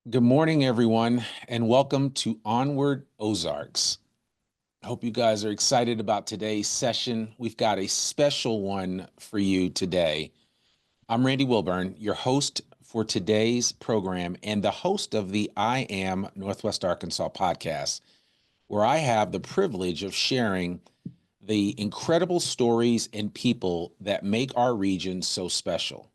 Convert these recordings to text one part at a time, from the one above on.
Good morning, everyone, and welcome to Onward, Ozarks. I hope you guys are excited about today's session. We've got a special one for you today. I'm Randy Wilburn, your host for today's program and the host of the I Am Northwest Arkansas podcast, where I have the privilege of sharing the incredible stories and people that make our region so special.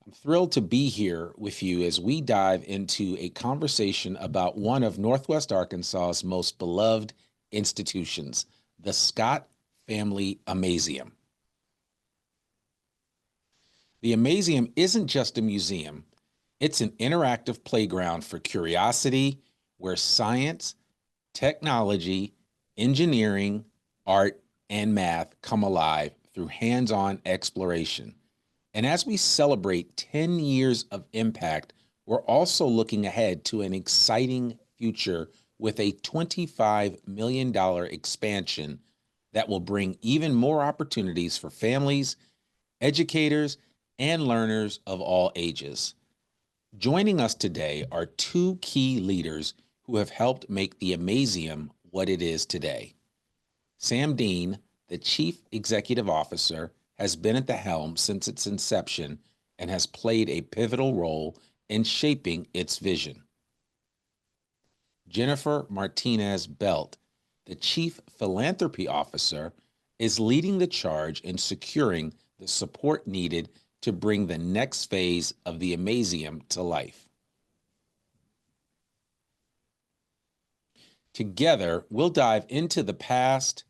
I'm thrilled to be here with you as we dive into a conversation about one of Northwest Arkansas's most beloved institutions, the Scott Family Amazeum. The Amazeum isn't just a museum, it's an interactive playground for curiosity where science, technology, engineering, art, and math come alive through hands on exploration. And as we celebrate 10 years of impact, we're also looking ahead to an exciting future with a $25 million expansion that will bring even more opportunities for families, educators, and learners of all ages. Joining us today are two key leaders who have helped make the Amazeum what it is today. Sam Dean, the Chief Executive Officer, has been at the helm since its inception and has played a pivotal role in shaping its vision. Jennifer Martinez Belt, the Chief Philanthropy Officer, is leading the charge in securing the support needed to bring the next phase of the Amazeum to life. Together, we'll dive into the past,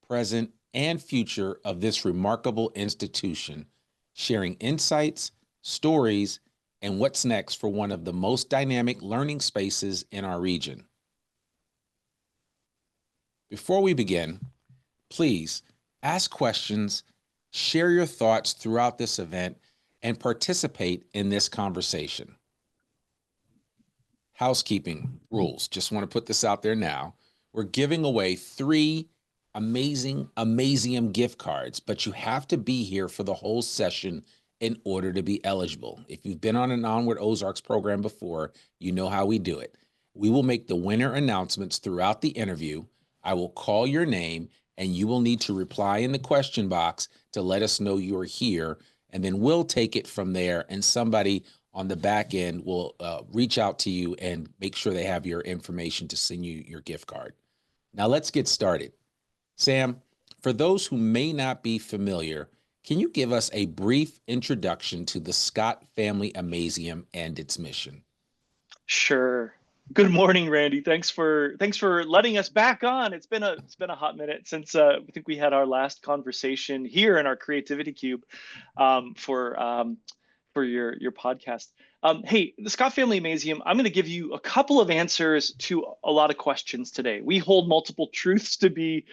present, and future of this remarkable institution, sharing insights, stories, and what's next for one of the most dynamic learning spaces in our region. Before we begin, please ask questions, share your thoughts throughout this event, and participate in this conversation. Housekeeping rules. Just want to put this out there now. We're giving away 3 amazing Amazeum gift cards, but you have to be here for the whole session in order to be eligible. If you've been on an Onward Ozarks program before, you know how we do it. We will make the winner announcements throughout the interview. I will call your name, and you will need to reply in the question box to let us know you're here, and then we'll take it from there, and somebody on the back end will reach out to you and make sure they have your information to send you your gift card. Now let's get started. Sam, for those who may not be familiar, can you give us a brief introduction to the Scott Family Amazeum and its mission? Sure. Good morning, Randy. Thanks for letting us back on. It's been a hot minute since I think we had our last conversation here in our Creativity Cube um, for um, for your podcast. Hey, the Scott Family Amazeum, I'm going to give you a couple of answers to a lot of questions today. We hold multiple truths to be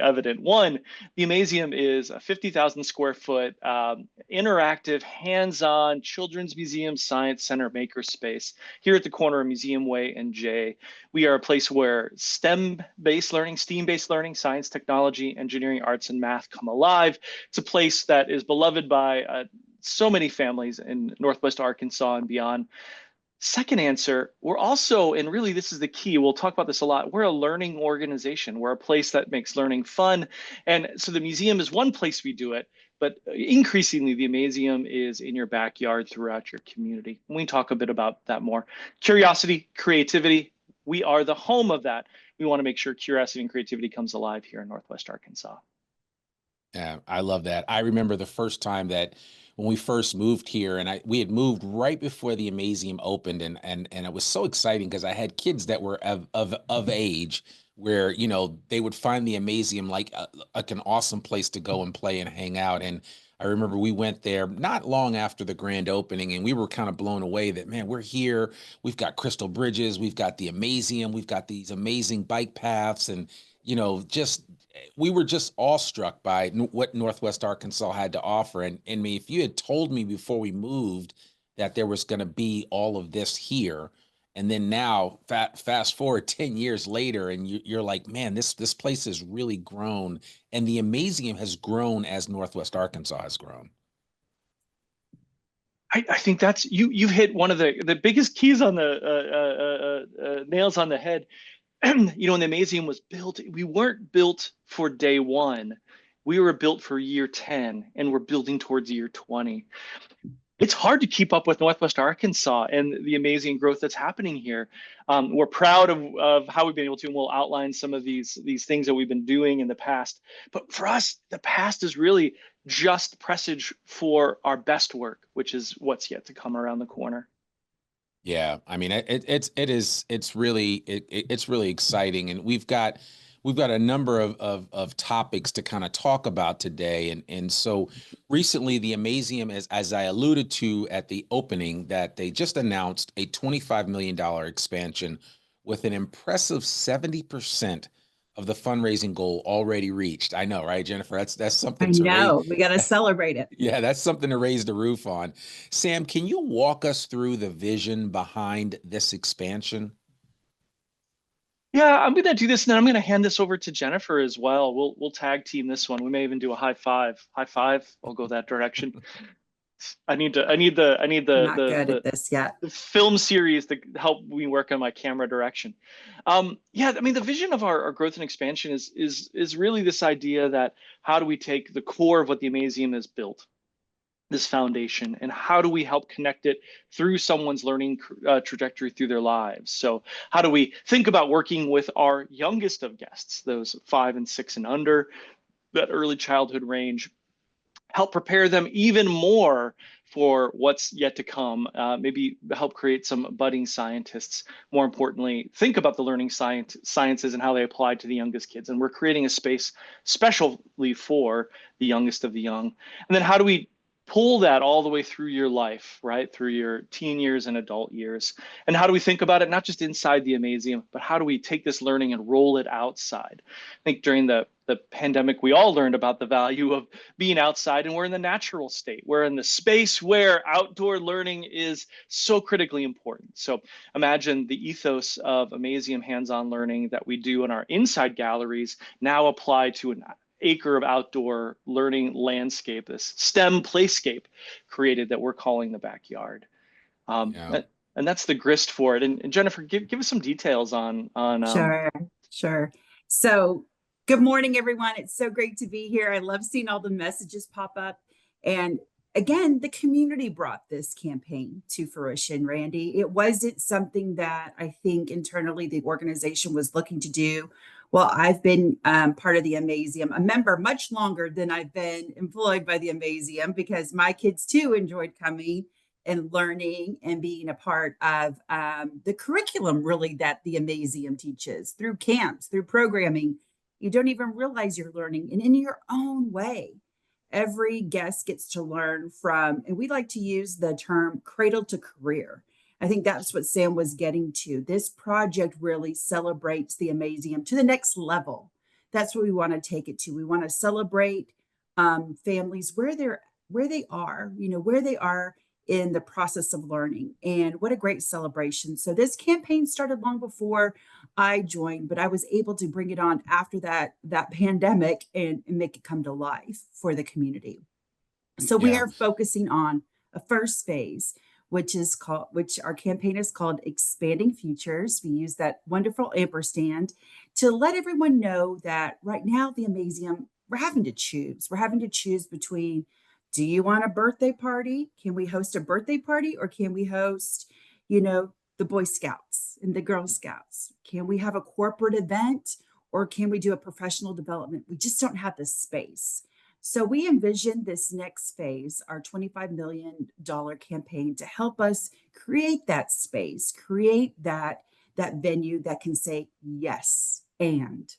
evident. One, the Amazeum is a 50,000 square foot interactive, hands-on children's museum science center makerspace here at the corner of Museum Way and J. We are a place where STEM-based learning, STEAM-based learning, science, technology, engineering, arts, and math come alive. It's a place that is beloved by so many families in Northwest Arkansas and beyond. Second answer, we're also, and really this is the key, we'll talk about this a lot, we're a learning organization. We're a place that makes learning fun. And so the museum is one place we do it, but increasingly the Amazeum is in your backyard throughout your community. We talk a bit about that more. Curiosity, creativity, we are the home of that. We want to make sure curiosity and creativity comes alive here in Northwest Arkansas. Yeah, I love that. I remember the first time that when we first moved here, and we had moved right before the Amazeum opened, and it was so exciting because I had kids that were of age where they would find the Amazeum like an awesome place to go and play and hang out. And I remember we went there not long after the grand opening, and we were kind of blown away that, man, we're here. We've got crystal bridges, we've got the Amazeum, we've got these amazing bike paths, and just we were just awestruck by what Northwest Arkansas had to offer. And me, if you had told me before we moved that there was going to be all of this here, and then now fast forward 10 years later, and you're like, man, this place has really grown, and the Amazeum has grown as Northwest Arkansas has grown. I think that's you've hit one of the biggest keys on the nails on the head. You know, when the Amazeum was built, we weren't built for day one. We were built for year 10, and we're building towards year 20. It's hard to keep up with Northwest Arkansas and the amazing growth that's happening here. We're proud of how we've been able to, and we'll outline some of these things that we've been doing in the past. But for us, the past is really just presage for our best work, which is what's yet to come around the corner. Yeah, I mean it's really it's really exciting, and we've got a number of topics to kind of talk about today, and so recently the Amazeum, as I alluded to at the opening, that they just announced a $25 million expansion with an impressive 70% of the fundraising goal already reached. I know, right, Jennifer? That's I something to rate. know. We got to celebrate it. Yeah, that's something to raise the roof on. Sam, can you walk us through the vision behind this expansion? Yeah, I'm going to do this, and then I'm going to hand this over to Jennifer as well. We'll tag team this one. We may even do a high five. High five. I'll go that direction. I'm not good at this yet. the film series to help me work on my camera direction. Yeah, I mean, the vision of our growth and expansion is really this idea that how do we take the core of what the Amazeum has built, this foundation, and how do we help connect it through someone's learning trajectory through their lives? So how do we think about working with our youngest of guests, those 5 and 6 and under, that early childhood range, help prepare them even more for what's yet to come, maybe help create some budding scientists. More importantly, think about the learning sciences and how they apply to the youngest kids. And we're creating a space specially for the youngest of the young. And then how do we pull that all the way through your life, right? Through your teen years and adult years. And how do we think about it, not just inside the Amazeum, but how do we take this learning and roll it outside? I think during the pandemic, we all learned about the value of being outside, and we're in the natural state. We're in the space where outdoor learning is so critically important. So imagine the ethos of Amazeum hands-on learning that we do in our inside galleries now apply to an acre of outdoor learning landscape, this STEM playscape created that we're calling the backyard. Yeah. And that's the grist for it. And Jennifer, give us some details on Sure. So good morning, everyone. It's so great to be here. I love seeing all the messages pop up. And again, the community brought this campaign to fruition, Randy. It wasn't something that I think internally the organization was looking to do. Well, I've been part of the Amazeum, a member much longer than I've been employed by the Amazeum, because my kids too enjoyed coming and learning and being a part of the curriculum really that the Amazeum teaches through camps, through programming. You don't even realize you're learning, and in your own way. Every guest gets to learn from, and we like to use the term cradle to career. I think that's what Sam was getting to. This project really celebrates the Amazeum to the next level. That's what we want to take it to. We want to celebrate families where they are, where they are in the process of learning. And what a great celebration. So this campaign started long before I joined, but I was able to bring it on after that pandemic and make it come to life for the community. So we are focusing on a first phase, which our campaign is called Expanding Futures. We use that wonderful ampersand to let everyone know that right now the Amazeum, we're having to choose. We're having to choose between, do you want a birthday party? Can we host a birthday party, or can we host, the Boy Scouts and the Girl Scouts? Can we have a corporate event, or can we do a professional development? We just don't have the space. So we envision this next phase, our $25 million campaign, to help us create that space, create that venue that can say yes. And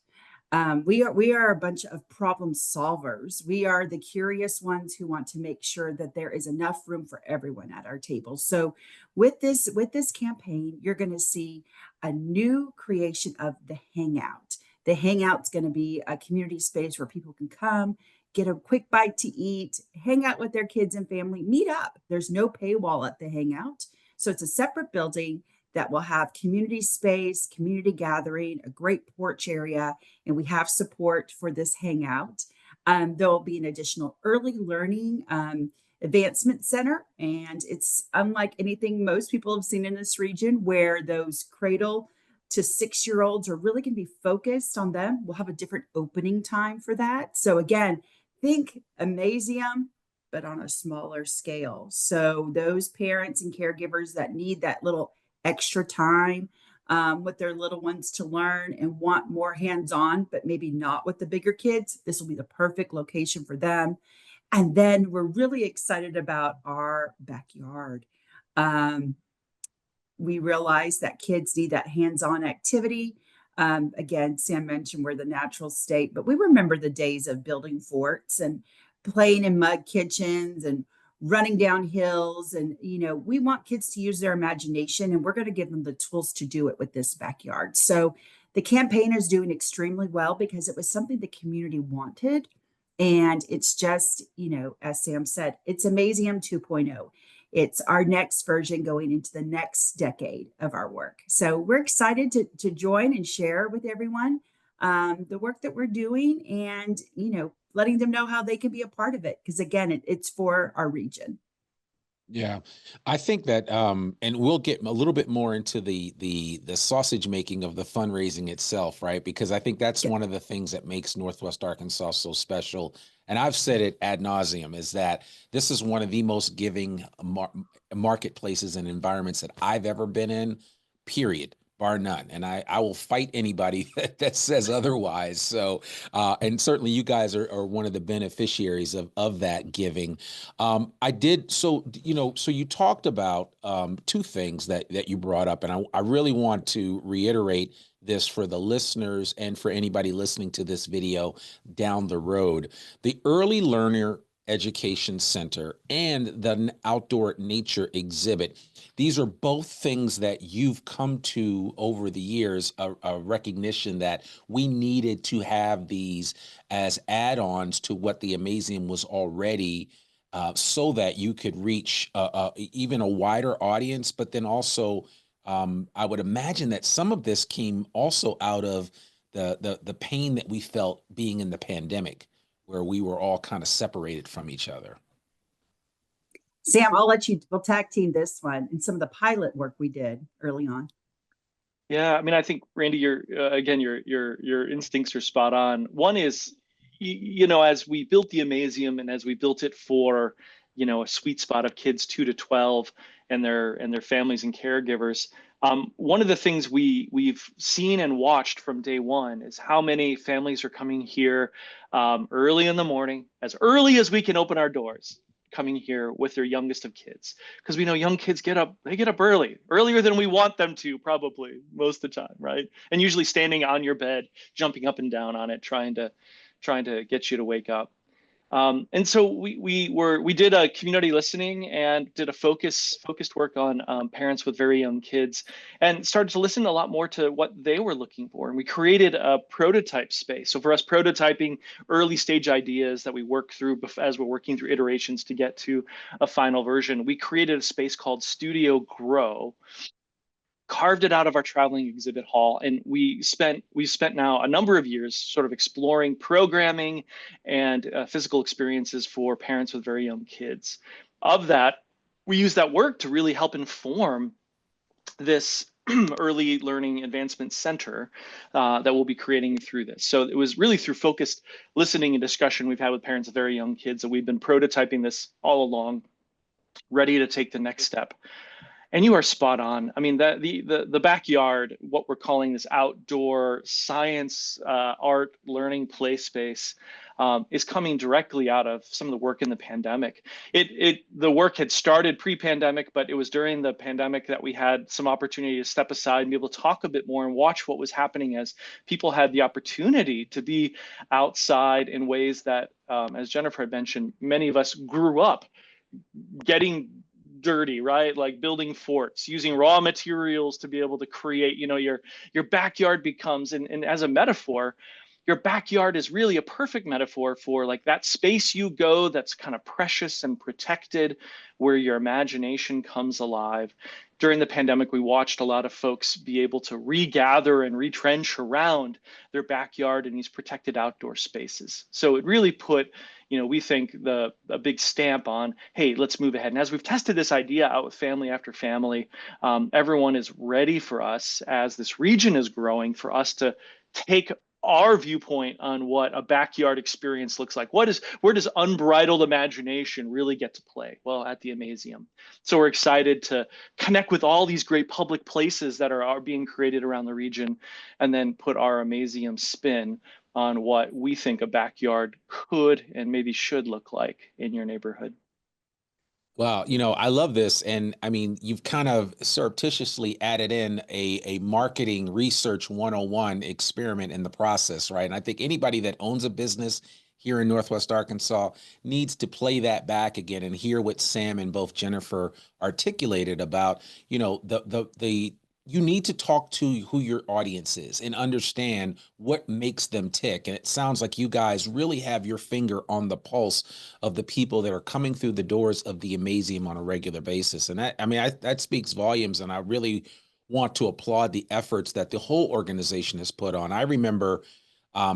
we are a bunch of problem solvers. We are the curious ones who want to make sure that there is enough room for everyone at our table. So with this campaign, you're going to see a new creation of the Hangout. The Hangout's going to be a community space where people can come, get a quick bite to eat, hang out with their kids and family, meet up. There's no paywall at the Hangout. So it's a separate building that will have community space, community gathering, a great porch area, and we have support for this Hangout. There will be an additional early learning Advancement Center. And it's unlike anything most people have seen in this region, where those cradle to 6-year-olds are really going to be focused on them. We'll have a different opening time for that. So again, think Amazeum, but on a smaller scale. So those parents and caregivers that need that little extra time with their little ones to learn and want more hands-on, but maybe not with the bigger kids, this will be the perfect location for them. And then we're really excited about our backyard. We realize that kids need that hands-on activity. Again, Sam mentioned we're the natural state, but we remember the days of building forts and playing in mud kitchens and running down hills. And, we want kids to use their imagination, and we're going to give them the tools to do it with this backyard. So the campaign is doing extremely well because it was something the community wanted. And it's just, as Sam said, it's Amazeum 2.0. It's our next version going into the next decade of our work. So we're excited to join and share with everyone the work that we're doing, and, letting them know how they can be a part of it. Because again, it's for our region. Yeah, I think that, and we'll get a little bit more into the sausage making of the fundraising itself, right? Because I think that's one of the things that makes Northwest Arkansas so special. And I've said it ad nauseum, is that this is one of the most giving marketplaces and environments that I've ever been in, period, bar none. And I will fight anybody that says otherwise. So, and certainly you guys are one of the beneficiaries of that giving. I did, so you talked about two things that you brought up, and I really want to reiterate this for the listeners and for anybody listening to this video down the road. The Early Learner Education Center and the Outdoor Nature Exhibit. These are both things that you've come to over the years, a recognition that we needed to have these as add-ons to what the Amazeum was already, so that you could reach even a wider audience. But then also, I would imagine that some of this came also out of the pain that we felt being in the pandemic, where we were all kind of separated from each other. Sam, we'll tag team this one and some of the pilot work we did early on. Yeah, I mean, I think, Randy, your instincts are spot on. One is, as we built the Amazeum and as we built it for, a sweet spot of kids 2 to 12 and their families and caregivers. One of the things we've seen and watched from day one is how many families are coming here early in the morning, as early as we can open our doors, coming here with their youngest of kids, because we know young kids get up earlier than we want them to, probably most of the time, right? And usually standing on your bed, jumping up and down on it, trying to get you to wake up. And so we did a community listening and did a focused work on parents with very young kids, and started to listen a lot more to what they were looking for. And we created a prototype space. So for us, prototyping early stage ideas that we work through as we're working through iterations to get to a final version, we created a space called Studio Grow, carved it out of our traveling exhibit hall, and we spent now a number of years sort of exploring programming and physical experiences for parents with very young kids. Of that, we use that work to really help inform this Early Learning Advancement Center that we'll be creating through this. So it was really through focused listening and discussion we've had with parents of very young kids that we've been prototyping this all along, ready to take the next step. And you are spot on. I mean, the backyard, what we're calling this outdoor science, art, learning play space, is coming directly out of some of the work in the pandemic. The work had started pre-pandemic, but it was during the pandemic that we had some opportunity to step aside and be able to talk a bit more and watch what was happening as people had the opportunity to be outside in ways that, as Jennifer had mentioned, many of us grew up getting dirty, right? Like building forts, using raw materials to be able to create, your backyard becomes, and as a metaphor, your backyard is really a perfect metaphor for like that space you go that's kind of precious and protected, where your imagination comes alive. During the pandemic, we watched a lot of folks be able to regather and retrench around their backyard in these protected outdoor spaces. So it really put, we think a big stamp on, hey, let's move ahead. And as we've tested this idea out with family after family, everyone is ready for us, as this region is growing, for us to take our viewpoint on what a backyard experience looks like. Where does unbridled imagination really get to play? Well, at the Amazeum. So we're excited to connect with all these great public places that are being created around the region, and then put our Amazeum spin on what we think a backyard could and maybe should look like in your neighborhood. Well, I love this. And I mean, you've kind of surreptitiously added in a marketing research 101 experiment in the process, right? And I think anybody that owns a business here in Northwest Arkansas needs to play that back again and hear what Sam and both Jennifer articulated about, the you need to talk to who your audience is and understand what makes them tick. And it sounds like you guys really have your finger on the pulse of the people that are coming through the doors of the Amazeum on a regular basis. And that speaks volumes. And I really want to applaud the efforts that the whole organization has put on. I remember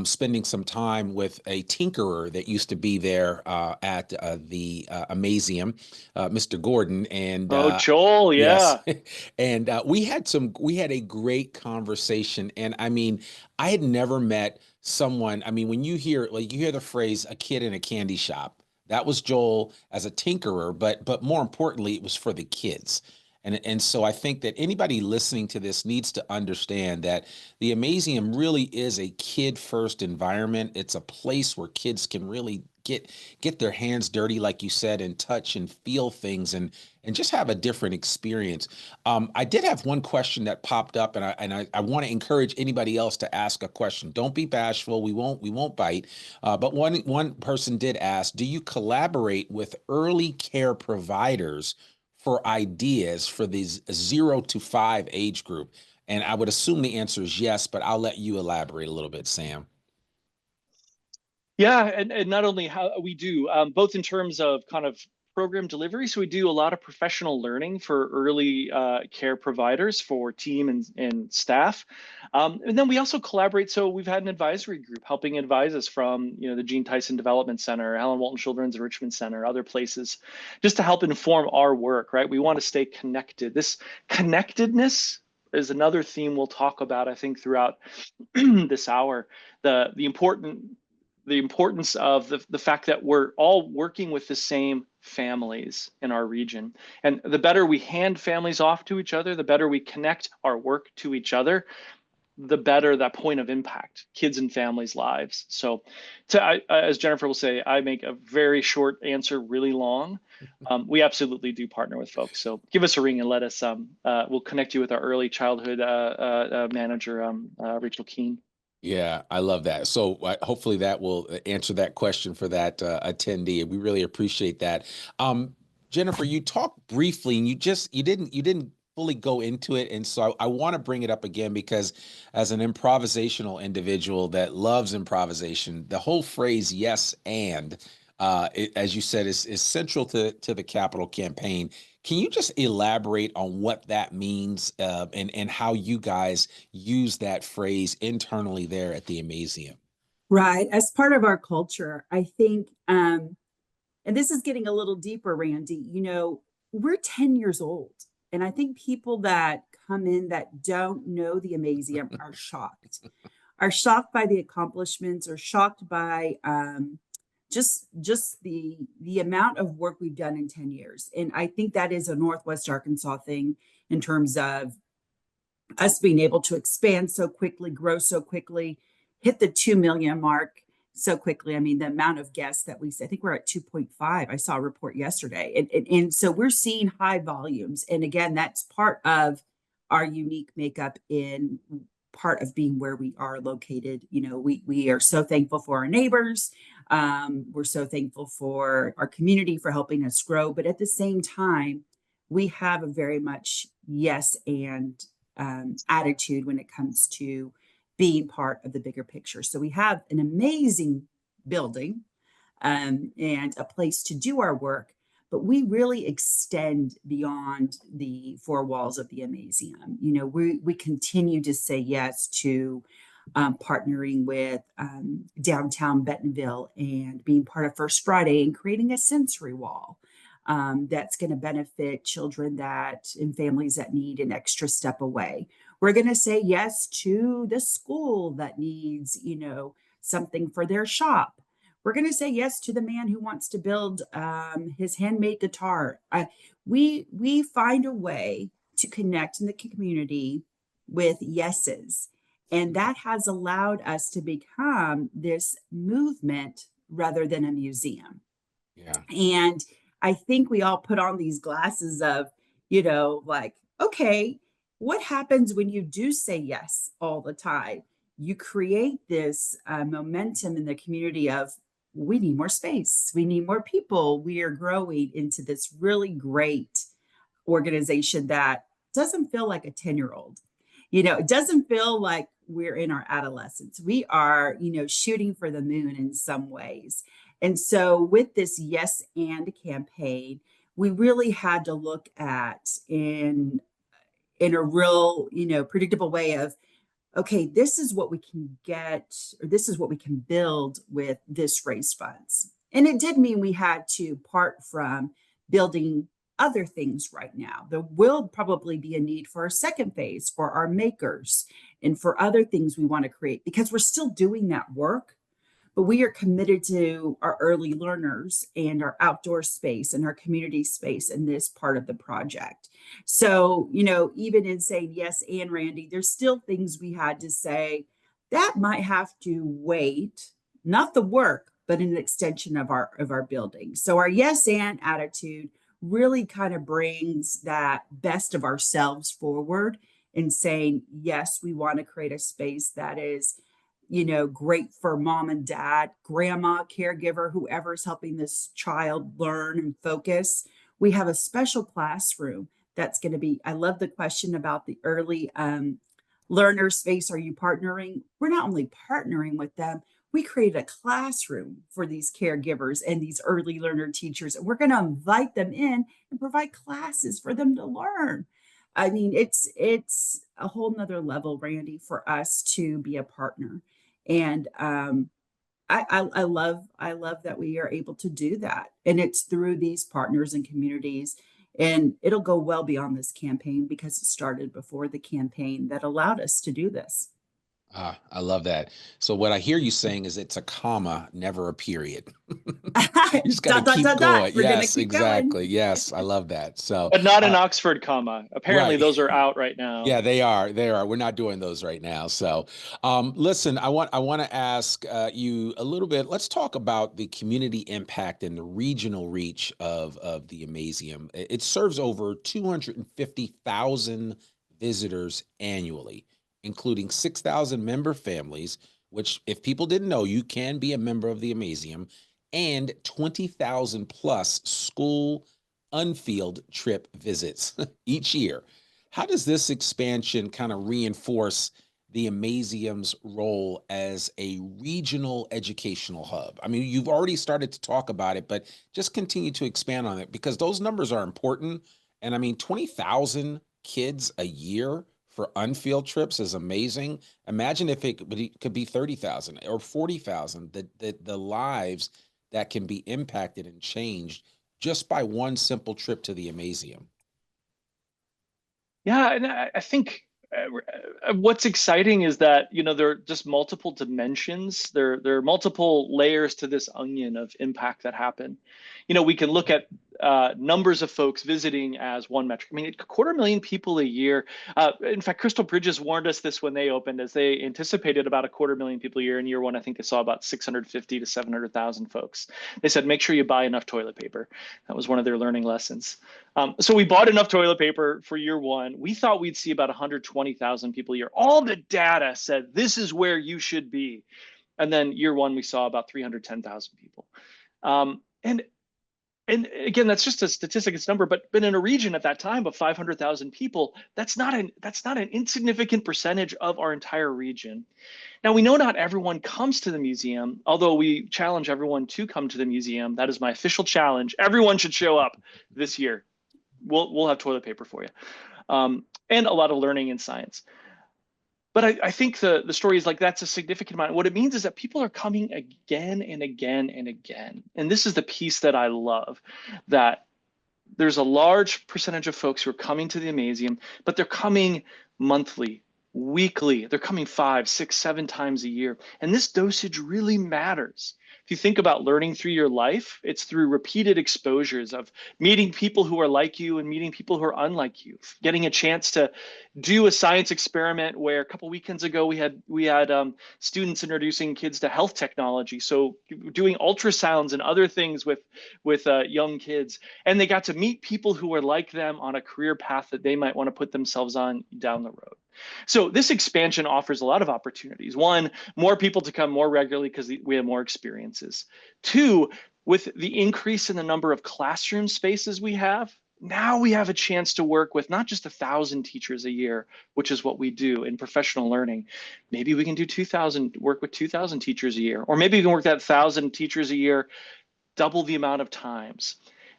spending some time with a tinkerer that used to be there at the Amazeum, Mr. Gordon. And Joel, yeah. yes, and we had a great conversation. And I mean, I had never met someone. I mean, when you hear the phrase "a kid in a candy shop," that was Joel as a tinkerer, but more importantly, it was for the kids. And so I think that anybody listening to this needs to understand that the Amazeum really is a kid-first environment. It's a place where kids can really get their hands dirty, like you said, and touch and feel things and just have a different experience. I did have one question that popped up, and I want to encourage anybody else to ask a question. Don't be bashful. We won't bite. But one person did ask, do you collaborate with early care providers for ideas for these 0 to 5 age group? And I would assume the answer is yes, but I'll let you elaborate a little bit, Sam. Yeah, and not only how we do, both in terms of kind of program delivery. So we do a lot of professional learning for early care providers, for team and staff. And then we also collaborate. So we've had an advisory group helping advise us from, the Gene Tyson Development Center, Helen Walton Children's Enrichment Center, other places, just to help inform our work, right? We want to stay connected. This connectedness is another theme we'll talk about, I think, throughout this hour. The importance of the fact that we're all working with the same families in our region. And the better we hand families off to each other, the better we connect our work to each other, the better that point of impact, kids and families' lives. So as Jennifer will say, I make a very short answer really long. We absolutely do partner with folks. So give us a ring and let us, we'll connect you with our early childhood manager, Rachel Keene. Yeah, I love that. So hopefully that will answer that question for that attendee. We really appreciate that. Jennifer, you talked briefly and you didn't fully go into it. And so I want to bring it up again because as an improvisational individual that loves improvisation, the whole phrase yes and as you said, is central to the capital campaign. Can you just elaborate on what that means and how you guys use that phrase internally there at the Amazeum? Right. As part of our culture, I think, and this is getting a little deeper, Randy, we're 10 years old. And I think people that come in that don't know the Amazeum are shocked by the accomplishments, or shocked by just the amount of work we've done in 10 years. And I think that is a Northwest Arkansas thing in terms of us being able to expand so quickly, grow so quickly, hit the 2 million mark so quickly. I mean, the amount of guests that I think we're at 2.5. I saw a report yesterday. And so we're seeing high volumes. And again, that's part of our unique makeup in part of being where we are located. We are so thankful for our neighbors. We're so thankful for our community for helping us grow. But at the same time, we have a very much yes and attitude when it comes to being part of the bigger picture. So we have an amazing building and a place to do our work, but we really extend beyond the four walls of the Amazeum. You know, we continue to say yes to partnering with downtown Bentonville and being part of First Friday and creating a sensory wall that's going to benefit children that and families that need an extra step away. We're going to say yes to the school that needs, you know, something for their shop. We're going to say yes to the man who wants to build his handmade guitar. We find a way to connect in the community with yeses. And that has allowed us to become this movement rather than a museum. Yeah. And I think we all put on these glasses of, you know, like, okay, what happens when you do say yes all the time? You create this momentum in the community of, we need more space, we need more people. We are growing into this really great organization that doesn't feel like a 10-year-old. You know, it doesn't feel like we're in our adolescence. We are, you know, shooting for the moon in some ways. And so with this Yes and campaign, we really had to look at in a real, you know, predictable way of, okay, this is what we can get, or this is what we can build with this raise funds. And it did mean we had to part from building other things right now. There will probably be a need for a second phase for our makers and for other things we want to create because we're still doing that work. But we are committed to our early learners and our outdoor space and our community space in this part of the project. So, you know, even in saying yes and Randy, there's still things we had to say that might have to wait, not the work, but an extension of our building. So our yes and attitude really kind of brings that best of ourselves forward in saying, yes, we want to create a space that is, you know, great for mom and dad, grandma, caregiver, whoever's helping this child learn and focus. We have a special classroom that's going to be, I love the question about the early learner space. Are you partnering? We're not only partnering with them, we created a classroom for these caregivers and these early learner teachers. And we're going to invite them in and provide classes for them to learn. I mean, it's a whole nother level, Randy, for us to be a partner. And I love that we are able to do that. And it's through these partners and communities. And it'll go well beyond this campaign because it started before the campaign that allowed us to do this. I love that. So what I hear you saying is it's a comma, never a period. You just got to keep going. We're Yes, keep exactly. going. Yes, I love that. So, But not an Oxford comma. Apparently, right. those are out right now. Yeah, they are. They are. We're not doing those right now. So, listen, I want to ask you a little bit. Let's talk about the community impact and the regional reach of the Amazeum. It serves over 250,000 visitors annually, including 6,000 member families, which, if people didn't know, you can be a member of the Amazeum, and 20,000 plus school unfield trip visits each year. How does this expansion kind of reinforce the Amazeum's role as a regional educational hub? I mean, you've already started to talk about it, but just continue to expand on it because those numbers are important. And I mean, 20,000 kids a year for unfield trips is amazing. Imagine if it could be 30,000 or 40,000, the lives that can be impacted and changed just by one simple trip to the Amazeum. Yeah, and I think what's exciting is that, you know, there are just multiple dimensions. There are multiple layers to this onion of impact that happen. You know, we can look at numbers of folks visiting as one metric. I mean, 250,000 people a year. In fact, Crystal Bridges warned us this when they opened, as they anticipated about 250,000 people a year. In year one, I think they saw about 650 to 700,000 folks. They said, make sure you buy enough toilet paper. That was one of their learning lessons. So we bought enough toilet paper for year one. We thought we'd see about 120,000 people a year. All the data said this is where you should be. And then year one, we saw about 310,000 people. And And again, that's just a statistic, it's number, but in a region at that time of 500,000 people, that's not an insignificant percentage of our entire region. Now, we know not everyone comes to the museum, although we challenge everyone to come to the museum. That is my official challenge. Everyone should show up this year. We'll have toilet paper for you, and a lot of learning in science. But I think the story is like, that's a significant amount. What it means is that people are coming again and again and again. And this is the piece that I love, that there's a large percentage of folks who are coming to the Amazeum, but they're coming monthly, weekly. They're coming 5, 6, 7 times a year. And this dosage really matters. If you think about learning through your life, it's through repeated exposures of meeting people who are like you and meeting people who are unlike you, getting a chance to do a science experiment where a couple weekends ago we had students introducing kids to health technology. So doing ultrasounds and other things with young kids, and they got to meet people who are like them on a career path that they might want to put themselves on down the road. So this expansion offers a lot of opportunities. One, more people to come more regularly because we have more experiences. Two, with the increase in the number of classroom spaces we have, now we have a chance to work with not just 1,000 teachers a year, which is what we do in professional learning. Maybe we can do work with 2,000 teachers a year, or maybe we can work that 1,000 teachers a year, double the amount of times.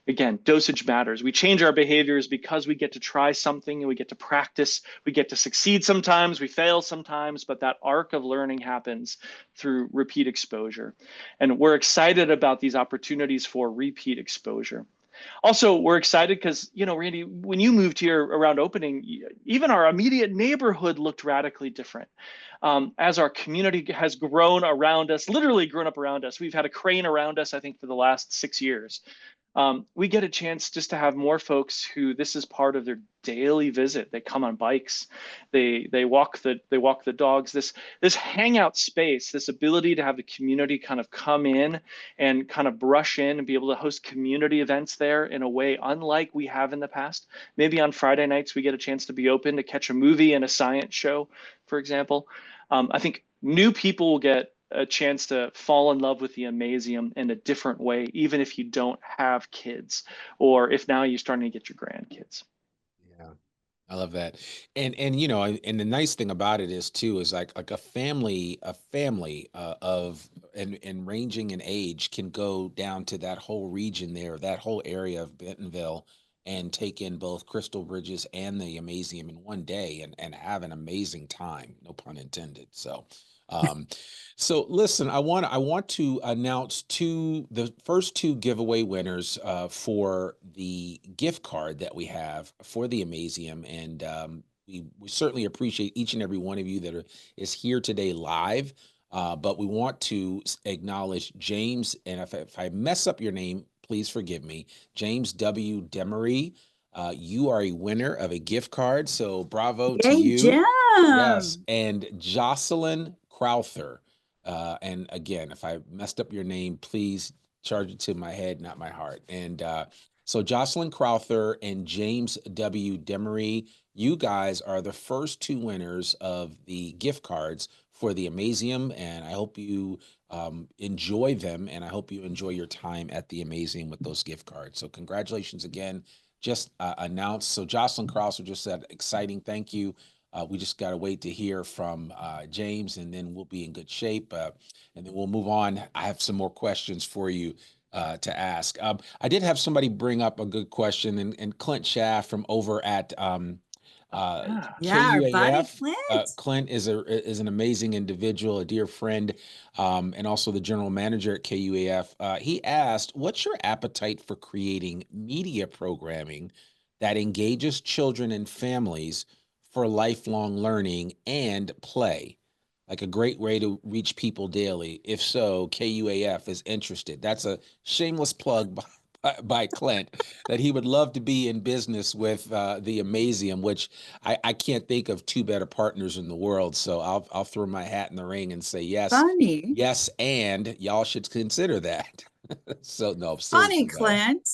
Again, dosage matters. We change our behaviors because we get to try something and we get to practice. We get to succeed sometimes, we fail sometimes, but that arc of learning happens through repeat exposure. And we're excited about these opportunities for repeat exposure. Also, we're excited because, Randy, when you moved here around opening, even our immediate neighborhood looked radically different. As our community has grown around us, literally grown up around us, we've had a crane around us, I think, for the last 6 years. We get a chance just to have more folks who this is part of their daily visit. They come on bikes, they walk the dogs. This hangout space, this ability to have the community kind of come in and kind of brush in and be able to host community events there in a way unlike we have in the past. Maybe on Friday nights we get a chance to be open to catch a movie and a science show, for example. I think new people will get a chance to fall in love with the Amazeum in a different way, even if you don't have kids, or if now you're starting to get your grandkids. Yeah, I love that. And and the nice thing about it is too, is like a family of and ranging in age can go down to that whole region there, that whole area of Bentonville, and take in both Crystal Bridges and the Amazeum in one day and have an amazing time, no pun intended. Um, so listen, I want to announce the first 2 giveaway winners for the gift card that we have for the Amazeum, and we certainly appreciate each and every one of you that is here today live. But we want to acknowledge James, and if I mess up your name, please forgive me, James W. Demery. You are a winner of a gift card, so bravo to you. Jim. Yes, and Jocelyn Crowther. And again, if I messed up your name, please charge it to my head, not my heart. And so Jocelyn Crowther and James W. Demery, you guys are the first 2 winners of the gift cards for the Amazeum, and I hope you enjoy them, and I hope you enjoy your time at the Amazeum with those gift cards. So congratulations again. Just announced. So Jocelyn Crowther just said, exciting, thank you. We just got to wait to hear from James, and then we'll be in good shape. And then we'll move on. I have some more questions for you to ask. I did have somebody bring up a good question, and Clint Schaff from over at Yeah, our buddy KUAF. Clint. Clint is an amazing individual, a dear friend, and also the general manager at KUAF. He asked, "What's your appetite for creating media programming that engages children and families for lifelong learning and play? Like a great way to reach people daily. If so, KUAF is interested." That's a shameless plug by Clint, that he would love to be in business with the Amazeum, which I can't think of 2 better partners in the world. So I'll throw my hat in the ring and say yes, Funny. yes, and y'all should consider that. So no, Funny, seriously though. Clint.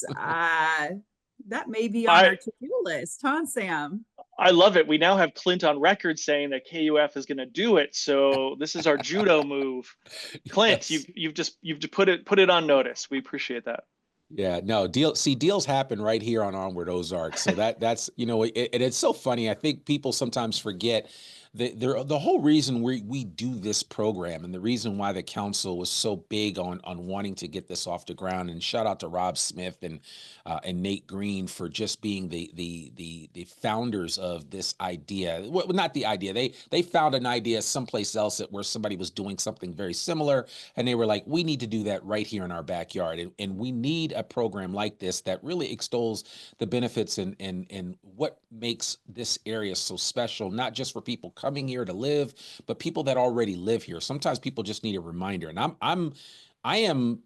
That may be on our to-do list, huh, Sam? I love it. We now have Clint on record saying that KUF is going to do it. So this is our judo move. Clint, Yes. you've just put it on notice. We appreciate that. Yeah, no, deals happen right here on Onward Ozarks. So that's, and it's so funny. I think people sometimes forget the whole reason we do this program, and the reason why the council was so big on wanting to get this off the ground. And shout out to Rob Smith and Nate Green for just being the founders of this idea. Well, not the idea. They found an idea someplace else where somebody was doing something very similar, and they were like, we need to do that right here in our backyard. And we need a program like this that really extols the benefits and what makes this area so special, not just for people coming here to live, but people that already live here. Sometimes people just need a reminder. And I am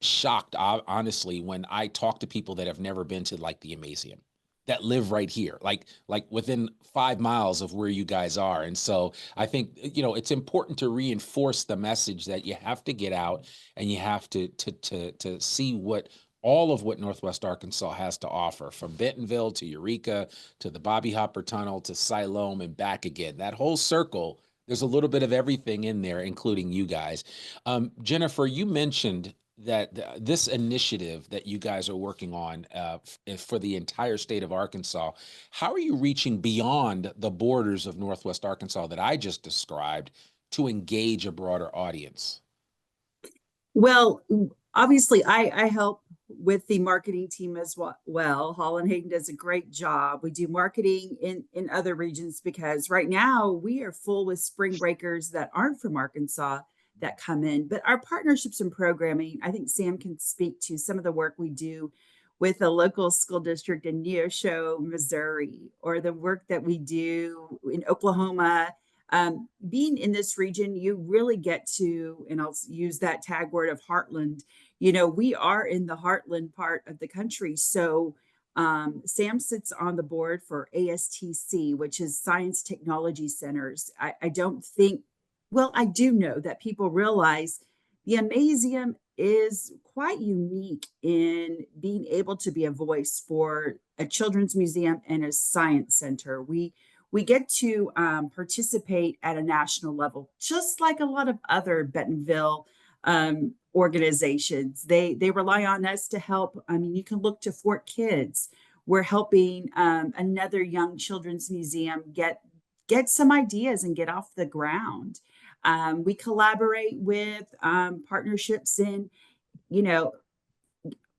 shocked, honestly, when I talk to people that have never been to like the Amazeum, that live right here, like within 5 miles of where you guys are. And so I think, it's important to reinforce the message that you have to get out and you have to see all of what Northwest Arkansas has to offer, from Bentonville to Eureka to the Bobby Hopper Tunnel to Siloam and back again. That whole circle, there's a little bit of everything in there, including you guys. Jennifer, you mentioned that this initiative that you guys are working on for the entire state of Arkansas, how are you reaching beyond the borders of Northwest Arkansas that I just described to engage a broader audience? Well, obviously, I help with the marketing team as well. Holland Hayden does a great job. We do marketing in other regions because right now we are full with spring breakers that aren't from Arkansas that come in. But our partnerships and programming, I think Sam can speak to some of the work we do with a local school district in Neosho, Missouri, or the work that we do in Oklahoma. Being in this region, you really get to, and I'll use that tag word of heartland. We are in the heartland part of the country. So Sam sits on the board for ASTC, which is Science Technology Centers. I don't think, well, I do know that people realize the Amazeum is quite unique in being able to be a voice for a children's museum and a science center. We get to participate at a national level, just like a lot of other Bentonville organizations. They rely on us to help. I mean, you can look to Fort Kids. We're helping another young children's museum get some ideas and get off the ground. We collaborate with partnerships in,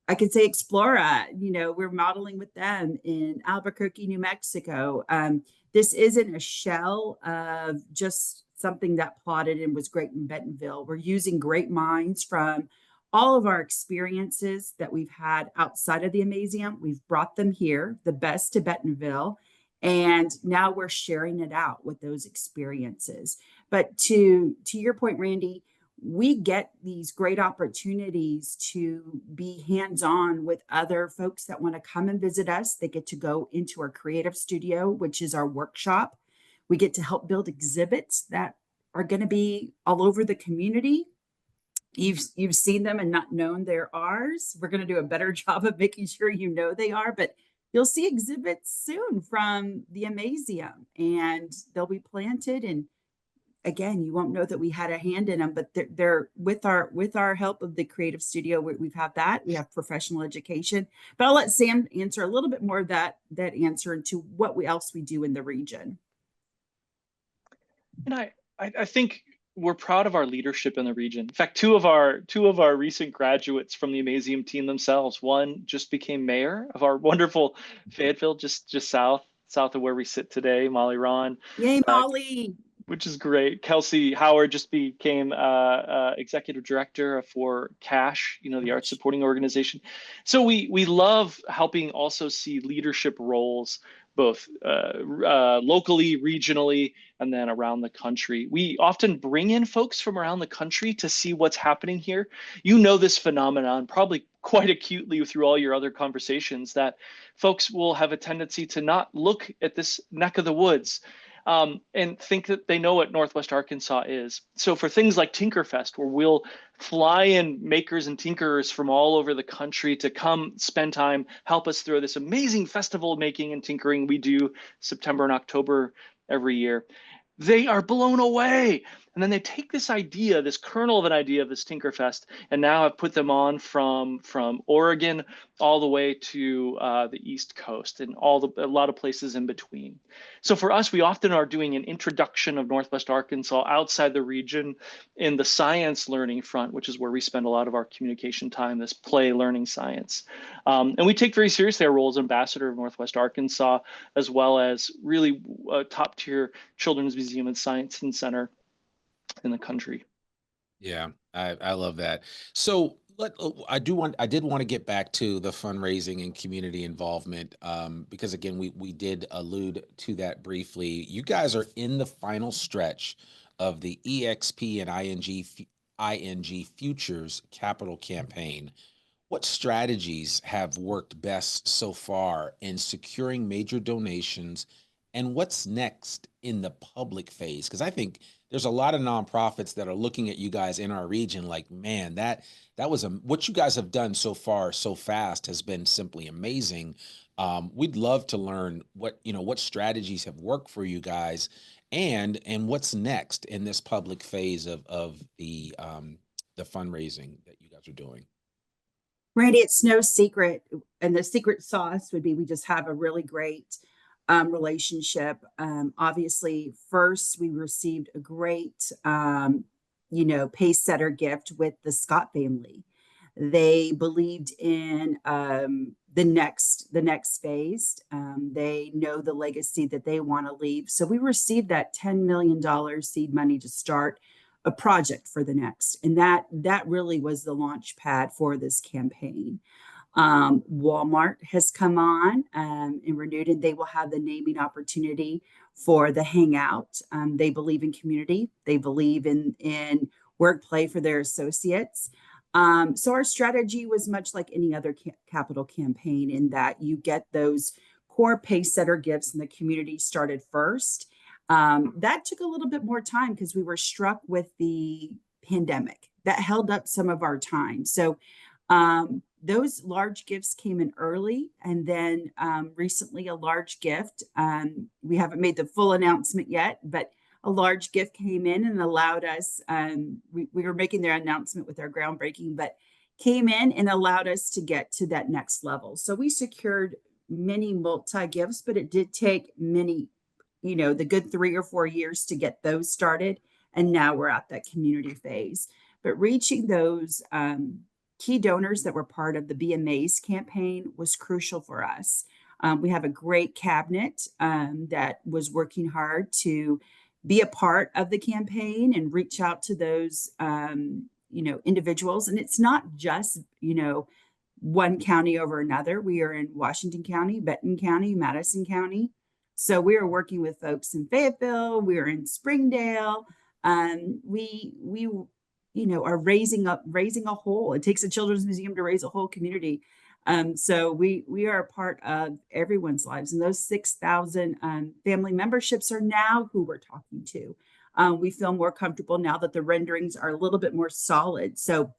I could say Explora, we're modeling with them in Albuquerque, New Mexico. This isn't a shell of just something that plotted and was great in Bentonville. We're using great minds from all of our experiences that we've had outside of the Amazeum. We've brought them here, the best to Bentonville, and now we're sharing it out with those experiences. But to your point, Randy, we get these great opportunities to be hands-on with other folks that want to come and visit us. They get to go into our creative studio, which is our workshop. We get to help build exhibits that are going to be all over the community. You've seen them and not known they're ours. We're going to do a better job of making sure you know they are, but you'll see exhibits soon from the Amazeum, and they'll be planted. And again, you won't know that we had a hand in them, but they're with our help of the creative studio. We've had that. We have professional education, but I'll let Sam answer a little bit more of that answer into what else we do in the region. And I think we're proud of our leadership in the region. In fact, two of our recent graduates from the Amazeum team themselves. One just became mayor of our wonderful Fayetteville, just south of where we sit today, Molly Ron. Yay, Molly! Which is great. Kelsey Howard just became executive director for CASH, the arts supporting organization. So we love helping also see leadership roles, both locally, regionally, and then around the country. We often bring in folks from around the country to see what's happening here. You know this phenomenon probably quite acutely through all your other conversations, that folks will have a tendency to not look at this neck of the woods and think that they know what Northwest Arkansas is. So for things like Tinkerfest, where we'll fly in makers and tinkerers from all over the country to come spend time, help us through this amazing festival making and tinkering we do September and October every year, they are blown away. And then they take this idea, this kernel of an idea of this Tinkerfest, and now have put them on from Oregon all the way to the East Coast and a lot of places in between. So for us, we often are doing an introduction of Northwest Arkansas outside the region in the science learning front, which is where we spend a lot of our communication time, this play learning science. And we take very seriously our role as ambassador of Northwest Arkansas, as well as really top tier children's museum and science center in the country. Yeah, I love that. So I did want to get back to the fundraising and community involvement, because again, we did allude to that briefly. You guys are in the final stretch of the EXP and ING Futures Capital Campaign. What strategies have worked best so far in securing major donations, and what's next in the public phase? Because I think there's a lot of nonprofits that are looking at you guys in our region like, man, that was what you guys have done so far so fast has been simply amazing. We'd love to learn what strategies have worked for you guys, and what's next in this public phase of the fundraising that you guys are doing. Randy, it's no secret, and the secret sauce would be we just have a really great relationship. Obviously, first we received a great, pace setter gift with the Scott family. They believed in the next phase. They know the legacy that they want to leave. So we received that $10 million seed money to start a project for the next. And that really was the launch pad for this campaign. Walmart has come on and renewed, and they will have the naming opportunity for the hangout. They believe in community. They believe in work play for their associates. So our strategy was much like any other capital campaign in that you get those core pace setter gifts and the community started first. That took a little bit more time because we were struck with the pandemic that held up some of our time. So those large gifts came in early, and then recently a large gift. We haven't made the full announcement yet, but a large gift came in and allowed us, we were making their announcement with our groundbreaking, but came in and allowed us to get to that next level. So we secured many multi-gifts, but it did take many, the good 3 or 4 years to get those started. And now we're at that community phase. But reaching those key donors that were part of the BMA's campaign was crucial for us. We have a great cabinet that was working hard to be a part of the campaign and reach out to those, individuals. And it's not just, one county over another. We are in Washington County, Benton County, Madison County. So we are working with folks in Fayetteville. We are in Springdale. We are raising a whole. It takes a children's museum to raise a whole community. So we are a part of everyone's lives, and those 6,000 family memberships are now who we're talking to. We feel more comfortable now that the renderings are a little bit more solid. So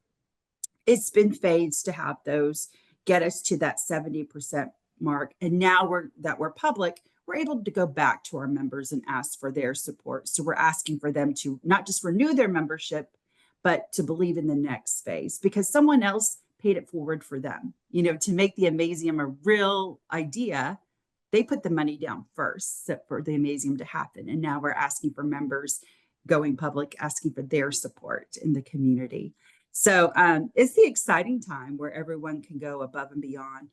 it's been phased to have those get us to that 70% mark. And now we're public, we're able to go back to our members and ask for their support. So we're asking for them to not just renew their membership, but to believe in the next phase, because someone else paid it forward for them. To make the Amazeum a real idea, they put the money down first for the Amazeum to happen. And now we're asking for members going public, asking for their support in the community. So it's the exciting time where everyone can go above and beyond.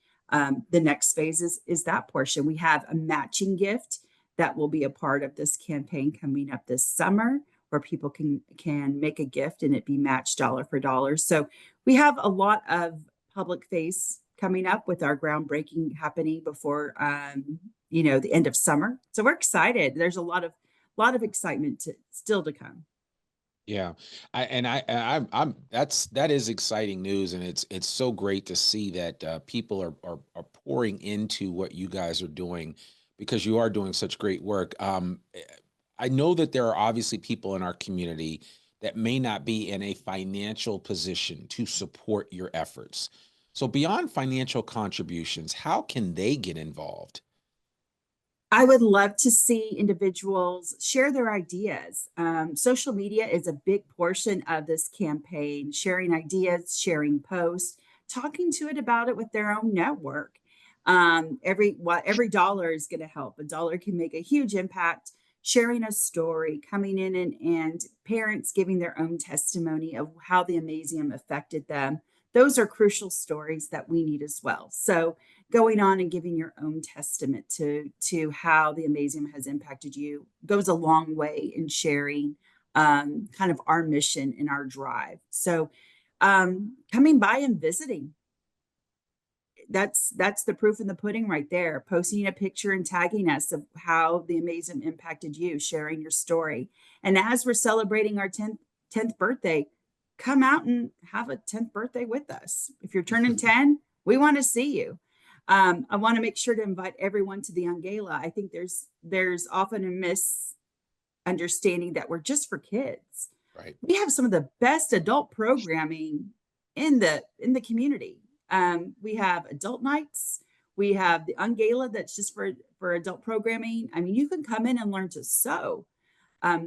The next phase is that portion. We have a matching gift that will be a part of this campaign coming up this summer, where people can make a gift and it be matched dollar for dollar. So we have a lot of public face coming up with our groundbreaking happening before the end of summer. So we're excited. There's a lot of excitement still to come. Yeah, that is exciting news, and it's so great to see that people are pouring into what you guys are doing, because you are doing such great work. I know that there are obviously people in our community that may not be in a financial position to support your efforts. So beyond financial contributions, how can they get involved? I would love to see individuals share their ideas. Social media is a big portion of this campaign, sharing ideas, sharing posts, talking to it about it with their own network. Every dollar is going to help. A dollar can make a huge impact. Sharing a story, coming in and parents giving their own testimony of how the Amazeum affected them. Those are crucial stories that we need as well. So going on and giving your own testament to how the Amazeum has impacted you goes a long way in sharing kind of our mission and our drive. So coming by and visiting, that's the proof in the pudding right there. Posting a picture and tagging us of how the Amazeum impacted you, sharing your story. And as we're celebrating our 10th birthday, come out and have a 10th birthday with us. If you're turning 10, we want to see you. I want to make sure to invite everyone to the Gala. I think there's often a misunderstanding that we're just for kids. Right. We have some of the best adult programming in the community. We have adult nights. We have the Gala that's just for adult programming. I mean, you can come in and learn to sew,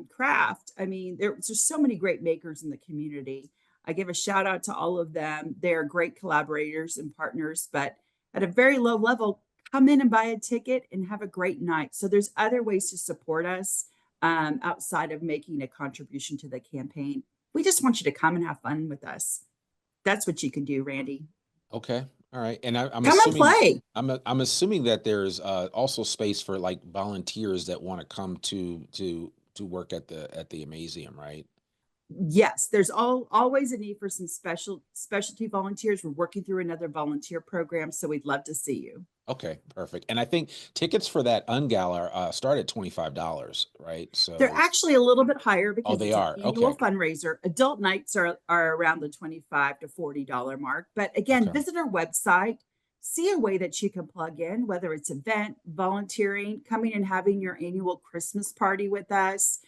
craft. I mean, there's just so many great makers in the community. I give a shout out to all of them. They're great collaborators and partners, but at a very low level, come in and buy a ticket and have a great night. So there's other ways to support us outside of making a contribution to the campaign. We just want you to come and have fun with us. That's what you can do, Randy. Okay. All right. And I'm Come and play. I'm assuming that there's also space for like volunteers that want to come to work at the Amazeum, right? Yes, there's always a need for some specialty volunteers. We're working through another volunteer program, so we'd love to see you. Okay, perfect. And I think tickets for that Ungala start at $25, right? So they're actually a little bit higher because they it's are. an annual Okay. fundraiser. Adult nights are around the $25 to $40 mark. But again, visit our website, see a way that you can plug in, whether it's event, volunteering, coming and having your annual Christmas party with us.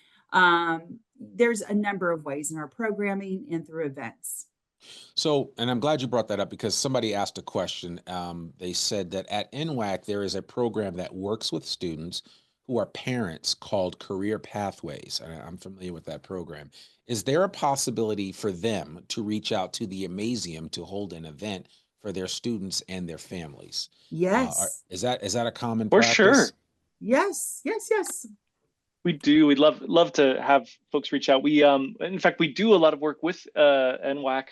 There's a number of ways in our programming and through events. So, and I'm glad you brought that up because somebody asked a question. They said that at NWAC, there is a program that works with students who are parents called Career Pathways. And I'm familiar with that program. Is there a possibility for them to reach out to the Amazeum to hold an event for their students and their families? Yes. Is that a common For practice? sure. Yes. We do. We'd love to have folks reach out. We in fact we do a lot of work with NWAC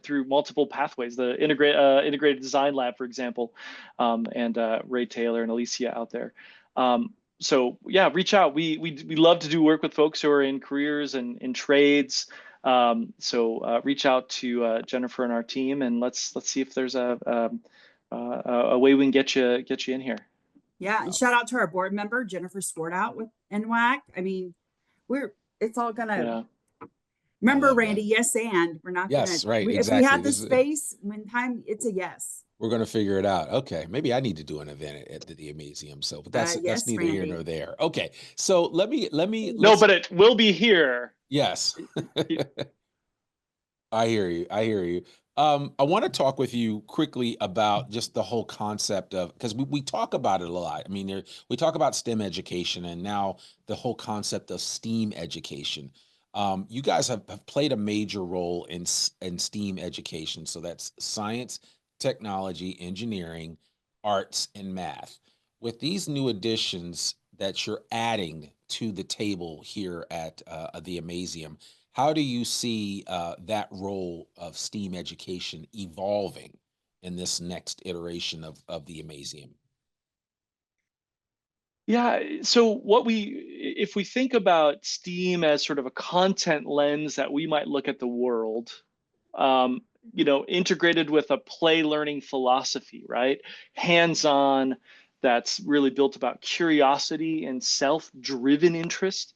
through multiple pathways. The integrated design lab, for example, and Ray Taylor and Alicia out there. So yeah, reach out. We love to do work with folks who are in careers and in trades. So reach out to Jennifer and our team, and let's see if there's a way we can get you in here. Yeah, and shout out to our board member, Jennifer Swartout with NWAC. I mean, it's all gonna, remember, Randy, that. Yes, and we're not gonna, right, exactly. If we have the space, when time, it's a yes. We're gonna figure it out. Okay, maybe I need to do an event at the Amazeum. So, but that's neither Randy. here nor there. Okay, so let me. No, but it will be here. Yes. I hear you. I want to talk with you quickly about just the whole concept of, because we talk about it a lot. I mean, we talk about STEM education and now the whole concept of STEAM education. You guys have played a major role in STEAM education. So that's science, technology, engineering, arts, and math. With these new additions that you're adding to the table here at the Amazeum, how do you see that role of STEAM education evolving in this next iteration of the Amazeum? Yeah, so if we think about STEAM as sort of a content lens that we might look at the world, integrated with a play learning philosophy, right? Hands-on, that's really built about curiosity and self-driven interest.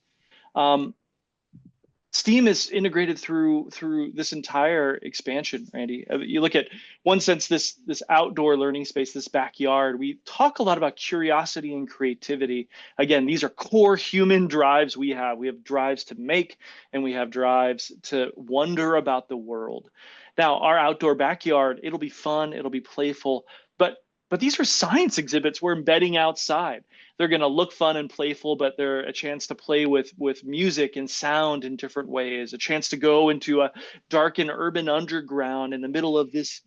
STEAM is integrated through this entire expansion, Randy. You look at one sense, this outdoor learning space, this backyard. We talk a lot about curiosity and creativity. Again, these are core human drives we have. We have drives to make, and we have drives to wonder about the world. Now, our outdoor backyard, it'll be fun, it'll be playful, but But these are science exhibits we're embedding outside. They're going to look fun and playful, but they're a chance to play with music and sound in different ways, a chance to go into a dark and urban underground in the middle of this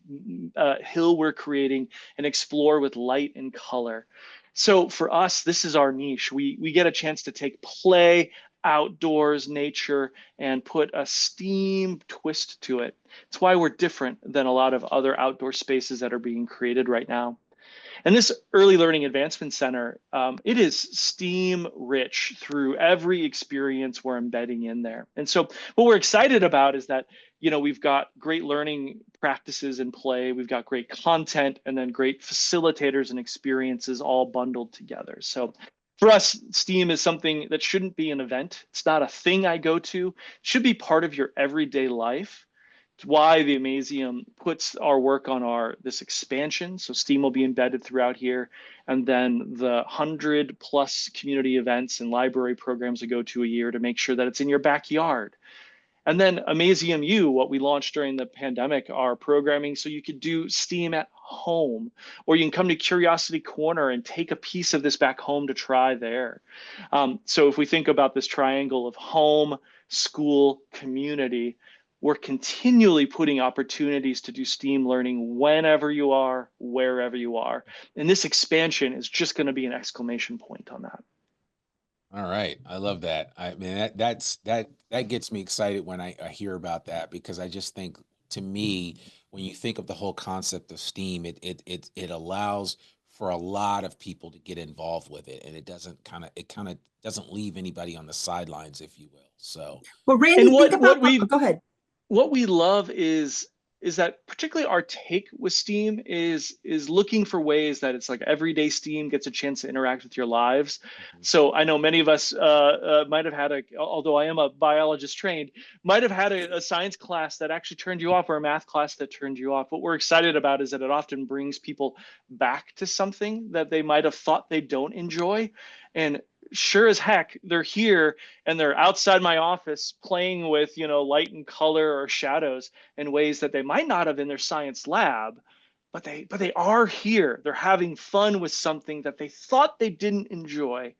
hill we're creating and explore with light and color. So for us, this is our niche. We get a chance to take play, outdoors, nature, and put a STEAM twist to it. It's why we're different than a lot of other outdoor spaces that are being created right now. And this Early Learning Advancement Center, it is STEAM rich through every experience we're embedding in there. And so what we're excited about is that, we've got great learning practices in play, we've got great content, and then great facilitators and experiences all bundled together. So for us, STEAM is something that shouldn't be an event. It's not a thing I go to. It should be part of your everyday life. It's why the Amazeum puts our work on this expansion. So STEAM will be embedded throughout here. And then the 100+ community events and library programs we go to a year to make sure that it's in your backyard. And then Amazeum U, what we launched during the pandemic, are programming so you could do STEAM at home, or you can come to Curiosity Corner and take a piece of this back home to try there. So if we think about this triangle of home, school, community, we're continually putting opportunities to do STEAM learning whenever you are, wherever you are. And this expansion is just going to be an exclamation point on that. All right. I love that. I mean, that gets me excited when I hear about that, because I just think, to me, when you think of the whole concept of STEAM, it allows for a lot of people to get involved with it, and it kind of doesn't leave anybody on the sidelines, if you will. So, Well, Randy, And think what about, what we go ahead. what we love is that particularly our take with STEAM is looking for ways that it's like everyday STEAM gets a chance to interact with your lives. So I know many of us might have had although I am a biologist trained, might have had a science class that actually turned you off, or a math class that turned you off. What we're excited about is that it often brings people back to something that they might have thought they don't enjoy. And sure as heck, they're here and they're outside my office playing with, light and color or shadows in ways that they might not have in their science lab, but they are here. They're having fun with something that they thought they didn't enjoy,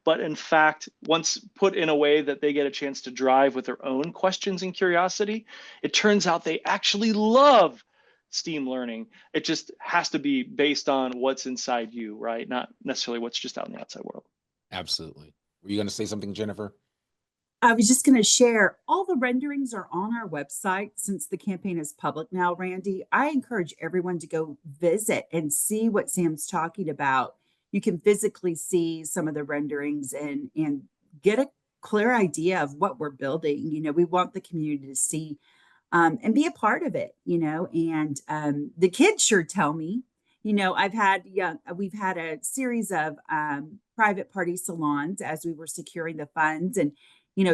but in fact, once put in a way that they get a chance to drive with their own questions and curiosity, it turns out they actually love STEAM learning. It just has to be based on what's inside you, right? Not necessarily what's just out in the outside world. absolutely. Were you going to say something, Jennifer? I was just going to share, all the renderings are on our website since the campaign is public now, Randy. I encourage everyone to go visit and see what Sam's talking about. You can physically see some of the renderings and get a clear idea of what we're building. We want the community to see and be a part of it, and the kids sure tell me, we've had a series of private party salons as we were securing the funds, and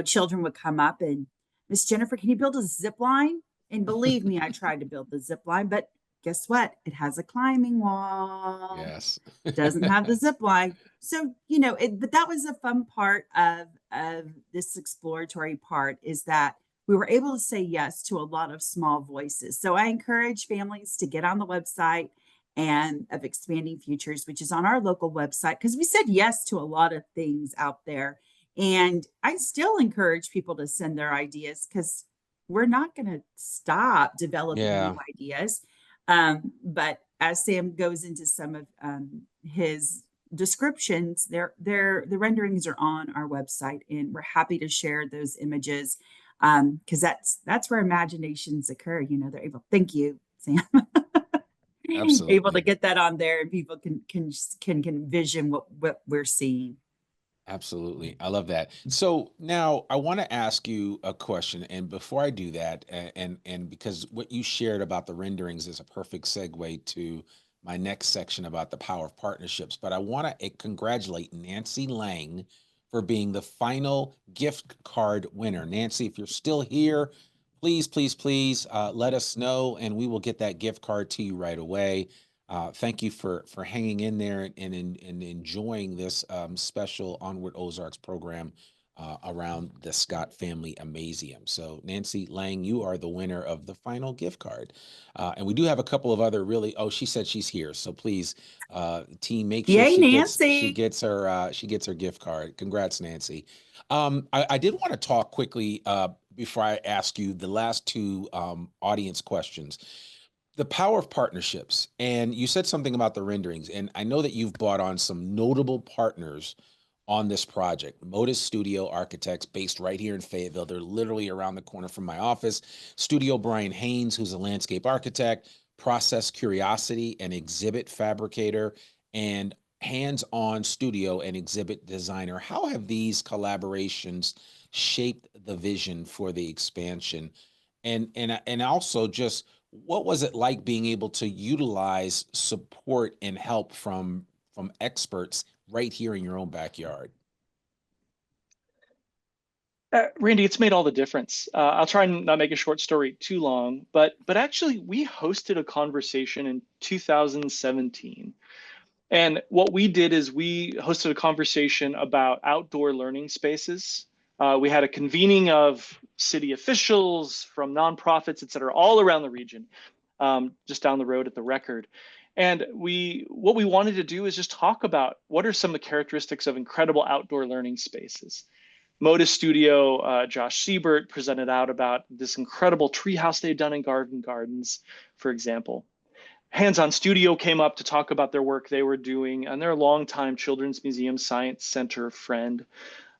children would come up and, Miss Jennifer, can you build a zip line? And believe me, I tried to build the zip line, but guess what? It has a climbing wall. Yes. Doesn't have the zip line. So, but that was a fun part of this exploratory part, is that we were able to say yes to a lot of small voices. So I encourage families to get on the website and of Expanding Futures, which is on our local website, because we said yes to a lot of things out there. And I still encourage people to send their ideas, because we're not going to stop developing new ideas. But as Sam goes into some of his descriptions, the renderings are on our website, and we're happy to share those images, because that's where imaginations occur. They're able. Thank you, Sam. Absolutely. Able to get that on there, and people can envision what we're seeing. Absolutely. I love that. So now I want to ask you a question. And before I do that, and because what you shared about the renderings is a perfect segue to my next section about the power of partnerships. But I want to congratulate Nancy Lang for being the final gift card winner. Nancy, if you're still here, please, please, please let us know, and we will get that gift card to you right away. Thank you for hanging in there and enjoying this special Onward Ozarks program around the Scott family Amazeum. So Nancy Lang, you are the winner of the final gift card. And we do have a couple of other really, oh, she said she's here. So please, team, make sure Yay, she Nancy. gets her gift card. Congrats, Nancy. I did want to talk quickly before I ask you the last two audience questions. The power of partnerships. And you said something about the renderings. And I know that you've brought on some notable partners on this project. Modus Studio Architects, based right here in Fayetteville. They're literally around the corner from my office. Studio Brian Haynes, who's a landscape architect, Process Curiosity, an exhibit fabricator, and hands-on studio and exhibit designer. How have these collaborations shaped the vision for the expansion? And also just what was it like being able to utilize support and help from experts right here in your own backyard? Randy, it's made all the difference. I'll try and not make a short story too long, but actually we hosted a conversation in 2017. And what we did is we hosted a conversation about outdoor learning spaces. We had a convening of city officials from nonprofits, et cetera, all around the region, just down the road at the Record. And what we wanted to do is just talk about what are some of the characteristics of incredible outdoor learning spaces. Modus Studio, Josh Siebert presented out about this incredible treehouse they'd done in Garden Gardens, for example. Hands-On Studio came up to talk about their work they were doing, and their longtime Children's Museum Science Center friend.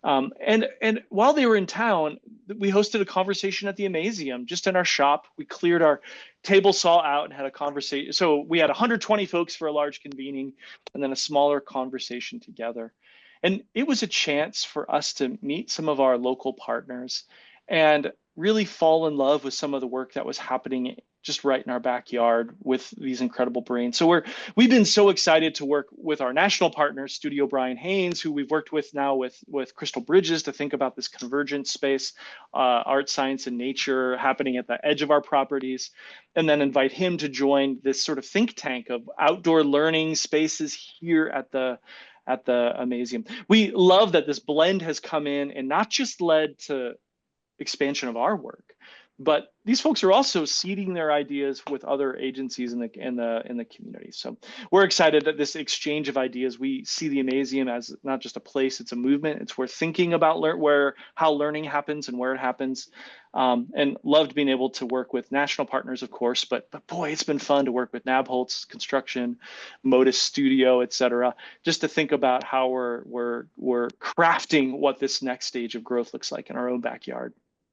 And while they were in town, we hosted a conversation at the Amazeum, just in our shop. We cleared our table saw out and had a conversation. So we had 120 folks for a large convening, and then a smaller conversation together. And it was a chance for us to meet some of our local partners and really fall in love with some of the work that was happening just right in our backyard with these incredible brains. So we've been so excited to work with our national partners, Studio Brian Haynes, who we've worked with now with Crystal Bridges to think about this convergent space, art, science, and nature happening at the edge of our properties, and then invite him to join this sort of think tank of outdoor learning spaces here at the Amazeum. We love that this blend has come in and not just led to expansion of our work, but these folks are also seeding their ideas with other agencies in the community. So we're excited that this exchange of ideas, we see the Amazeum as not just a place, it's a movement. It's where thinking about how learning happens and where it happens. And loved being able to work with national partners, of course, but boy, it's been fun to work with Nabholz Construction, Modus Studio, et cetera, just to think about how we're crafting what this next stage of growth looks like in our own backyard.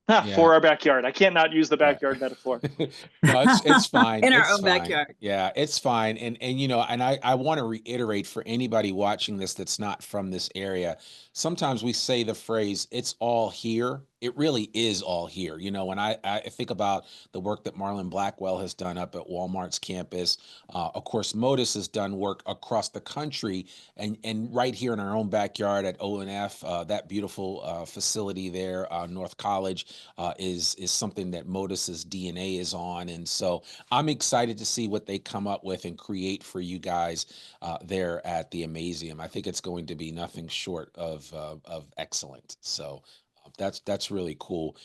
Yeah. For our backyard. I can't not use the backyard metaphor. No, it's fine. In our It's own fine. backyard. Yeah, it's fine. And you know, and I want to reiterate for anybody watching this that's not from this area, sometimes we say the phrase, it's all here. It really is all here. You know, when I think about the work that Marlon Blackwell has done up at Walmart's campus, of course, Modus has done work across the country and right here in our own backyard at ONF, that beautiful facility there, North College, is something that Modus's DNA is on. And so I'm excited to see what they come up with and create for you guys there at the Amazeum. I think it's going to be nothing short of excellent. So that's really cool.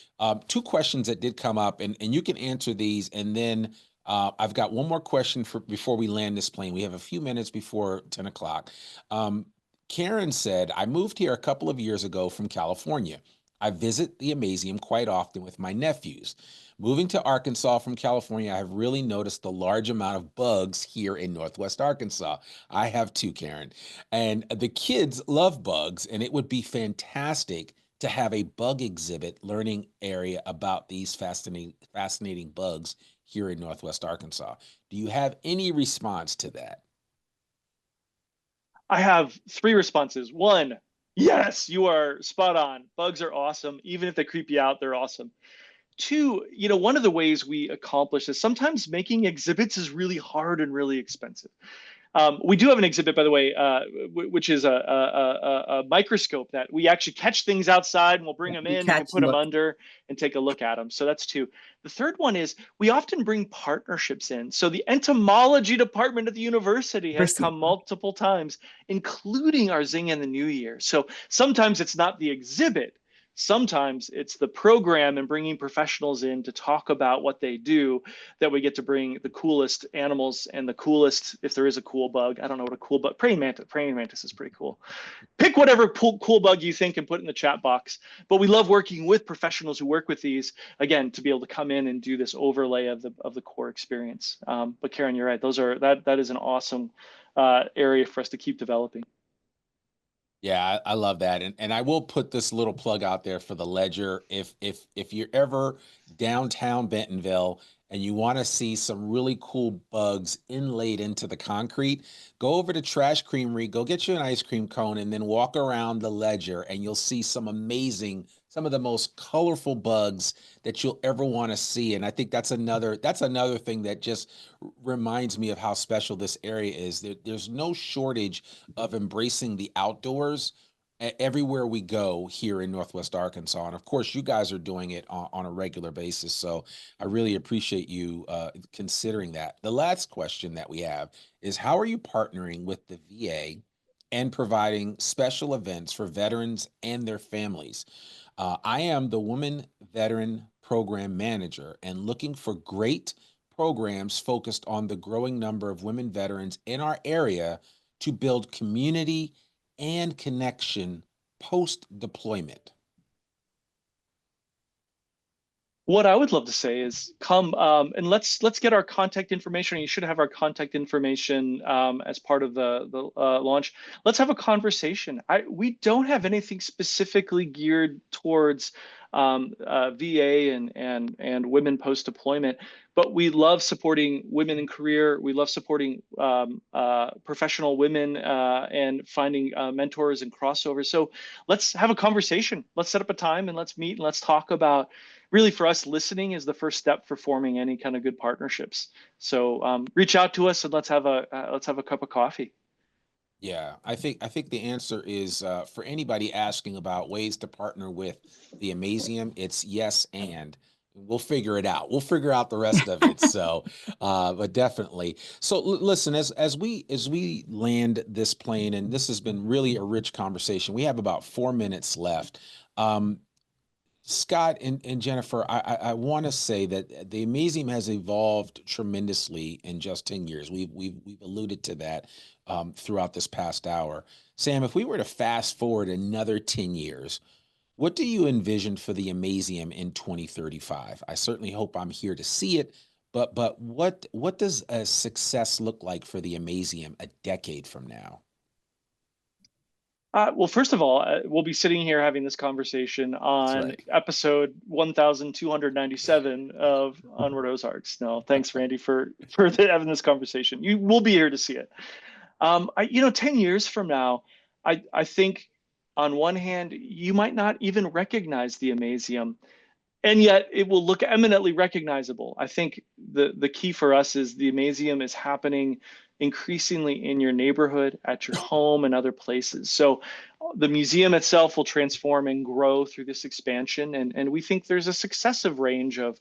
Two questions that did come up, and you can answer these, and then I've got one more question before we land this plane. We have a few minutes before 10 o'clock. Karen said, I moved here a couple of years ago from California. I visit the Amazeum quite often with my nephews. Moving to Arkansas from California, I have really noticed the large amount of bugs here in Northwest Arkansas. I have too, Karen. And the kids love bugs, and it would be fantastic to have a bug exhibit learning area about these fascinating bugs here in Northwest Arkansas. Do you have any response to that? I have three responses. One, yes, you are spot on. Bugs are awesome. Even if they creep you out, they're awesome. Two, one of the ways we accomplish this, sometimes making exhibits is really hard and really expensive. We do have an exhibit, by the way, which is a microscope that we actually catch things outside and we'll bring them in, you can put them under and take a look at them. So that's two. The third one is we often bring partnerships in. So the entomology department at the university has come multiple times, including our Zing in the New Year. So sometimes it's not the exhibit, Sometimes it's the program and bringing professionals in to talk about what they do that we get to bring the coolest animals and the coolest, if there is a cool bug. I don't know what a cool bug, praying mantis. Praying mantis is pretty cool. Pick whatever cool bug you think and put it in the chat box. But we love working with professionals who work with these, again, to be able to come in and do this overlay of the core experience. But Karen, you're right. That is an awesome area for us to keep developing. Yeah, I love that. And I will put this little plug out there for the Ledger. If you're ever downtown Bentonville and you want to see some really cool bugs inlaid into the concrete, go over to Trash Creamery, go get you an ice cream cone, and then walk around the Ledger, and you'll see some of the most colorful bugs that you'll ever want to see. And I think that's another thing that just reminds me of how special this area is. There's no shortage of embracing the outdoors everywhere we go here in Northwest Arkansas. And of course, you guys are doing it on a regular basis. So I really appreciate you considering that. The last question that we have is, how are you partnering with the VA and providing special events for veterans and their families? I am the Woman Veteran Program Manager and looking for great programs focused on the growing number of women veterans in our area to build community and connection post-deployment. What I would love to say is come and let's get our contact information. You should have our contact information as part of the launch. Let's have a conversation. We don't have anything specifically geared towards VA and women post deployment, but we love supporting women in career. We love supporting professional women and finding mentors and crossovers. So let's have a conversation. Let's set up a time and let's meet and let's talk about. Really, for us, listening is the first step for forming any kind of good partnerships. So reach out to us and let's have a cup of coffee. Yeah, I think the answer is for anybody asking about ways to partner with the Amazeum, it's yes, and we'll figure it out. We'll figure out the rest of it. So, but definitely. So listen, as we land this plane, and this has been really a rich conversation. We have about 4 minutes left. Scott and Jennifer, I want to say that the Amazeum has evolved tremendously in just 10 years. We've alluded to that throughout this past hour. Sam, if we were to fast forward another 10 years, what do you envision for the Amazeum in 2035? I certainly hope I'm here to see it, but what does a success look like for the Amazeum a decade from now? Well, first of all, we'll be sitting here having this conversation on episode 1297 of Onward Ozarks. No, thanks, Randy, for having this conversation. You will be here to see it. 10 years from now, I think on one hand, you might not even recognize the Amazeum, and yet it will look eminently recognizable. I think the key for us is the Amazeum is happening increasingly in your neighborhood, at your home, and other places. So the museum itself will transform and grow through this expansion, and we think there's a successive range of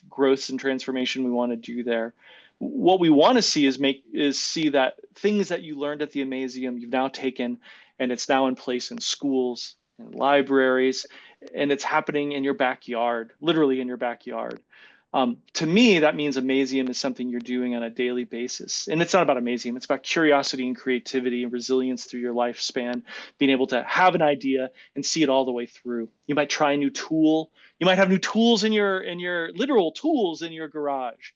growth and transformation we want to do there. What we want to see is see that things that you learned at the Amazeum you've now taken, and it's now in place in schools and libraries, and it's happening in your backyard, literally in your backyard. To me, that means Amazeum is something you're doing on a daily basis. And it's not about Amazeum, it's about curiosity and creativity and resilience through your lifespan, being able to have an idea and see it all the way through. You might try a new tool. You might have new tools in your literal tools in your garage.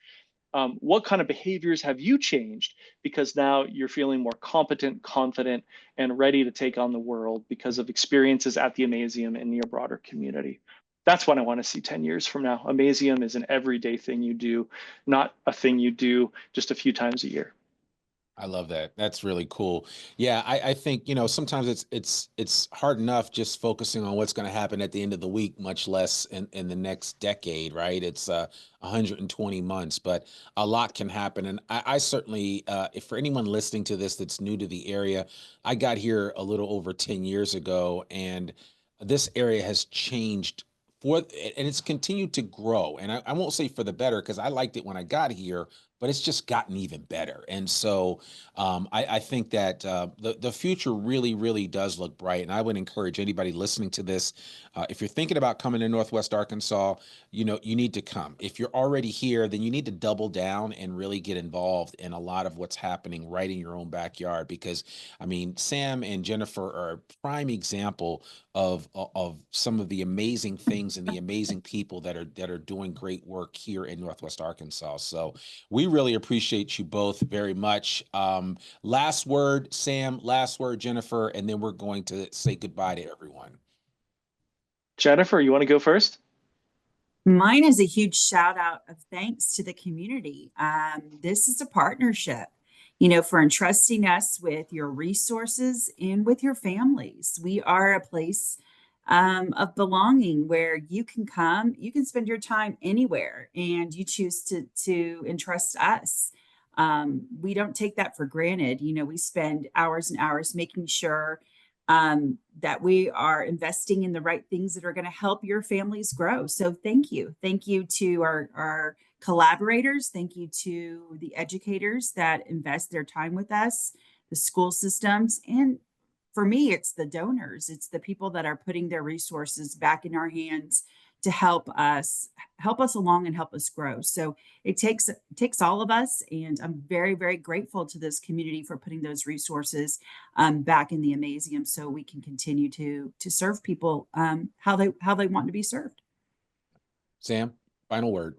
What kind of behaviors have you changed? Because now you're feeling more competent, confident, and ready to take on the world because of experiences at the Amazeum and your broader community. That's what I want to see 10 years from now. Amazeum is an everyday thing you do, not a thing you do just a few times a year. I love that. That's really cool. Yeah, I think, sometimes it's hard enough just focusing on what's going to happen at the end of the week, much less in the next decade, right? It's 120 months, but a lot can happen. And I certainly, if for anyone listening to this that's new to the area, I got here a little over 10 years ago, and this area has changed and it's continued to grow. And I won't say for the better, because I liked it when I got here, but it's just gotten even better. And so I think that the future really, really does look bright. And I would encourage anybody listening to this, if you're thinking about coming to Northwest Arkansas, you need to come. If you're already here, then you need to double down and really get involved in a lot of what's happening right in your own backyard. Because I mean, Sam and Jennifer are a prime example of some of the amazing things and the amazing people that are doing great work here in Northwest Arkansas. So we really appreciate you both very much. Last word, Sam, last word, Jennifer, and then we're going to say goodbye to everyone. Jennifer, you want to go first? Mine is a huge shout out of thanks to the community. This is a partnership, for entrusting us with your resources and with your families. We are a place of belonging where you can come, you can spend your time anywhere, and you choose to entrust us. We don't take that for granted. We spend hours and hours making sure that we are investing in the right things that are going to help your families grow. So thank you. Thank you to our collaborators. Thank you to the educators that invest their time with us, the school systems. And for me, it's the donors. It's the people that are putting their resources back in our hands to help us along and help us grow. So it takes all of us, and I'm very, very grateful to this community for putting those resources back in the Amazeum, so we can continue to serve people how they want to be served. Sam, final word.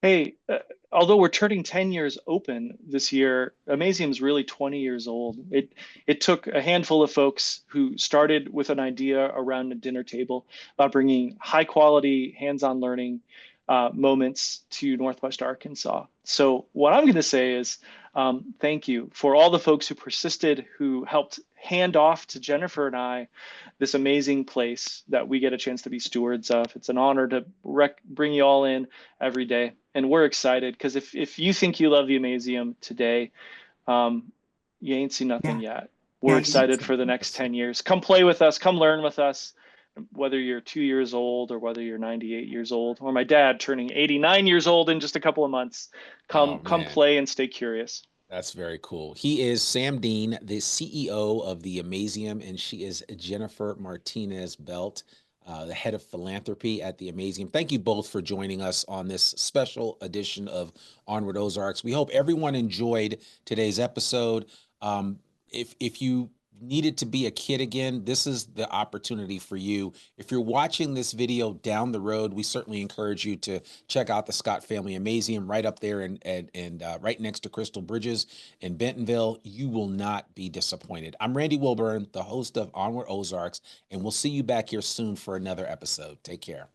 Hey, although we're turning 10 years open this year, Amazeum is really 20 years old. It took a handful of folks who started with an idea around a dinner table about bringing high quality hands-on learning moments to Northwest Arkansas. So what I'm going to say is thank you for all the folks who persisted, who helped hand off to Jennifer and I this amazing place that we get a chance to be stewards of. It's an honor to bring you all in every day. And we're excited because if you think you love the Amazeum today, you ain't seen nothing yet. We're excited for the next 10 years. Come play with us, come learn with us, whether you're 2 years old or whether you're 98 years old, or my dad turning 89 years old in just a couple of months. Come play and stay curious. That's very cool. He is Sam Dean, the CEO of the Amazeum, and she is Jennifer Martinez Belt, the head of philanthropy at the Amazeum. Thank you both for joining us on this special edition of Onward Ozarks. We hope everyone enjoyed today's episode. If you needed to be a kid again, this is the opportunity for you. If you're watching this video down the road, we certainly encourage you to check out the Scott Family Amazeum right up there and right next to Crystal Bridges in Bentonville. You will not be disappointed. I'm Randy Wilburn, the host of Onward Ozarks, and we'll see you back here soon for another episode. Take care.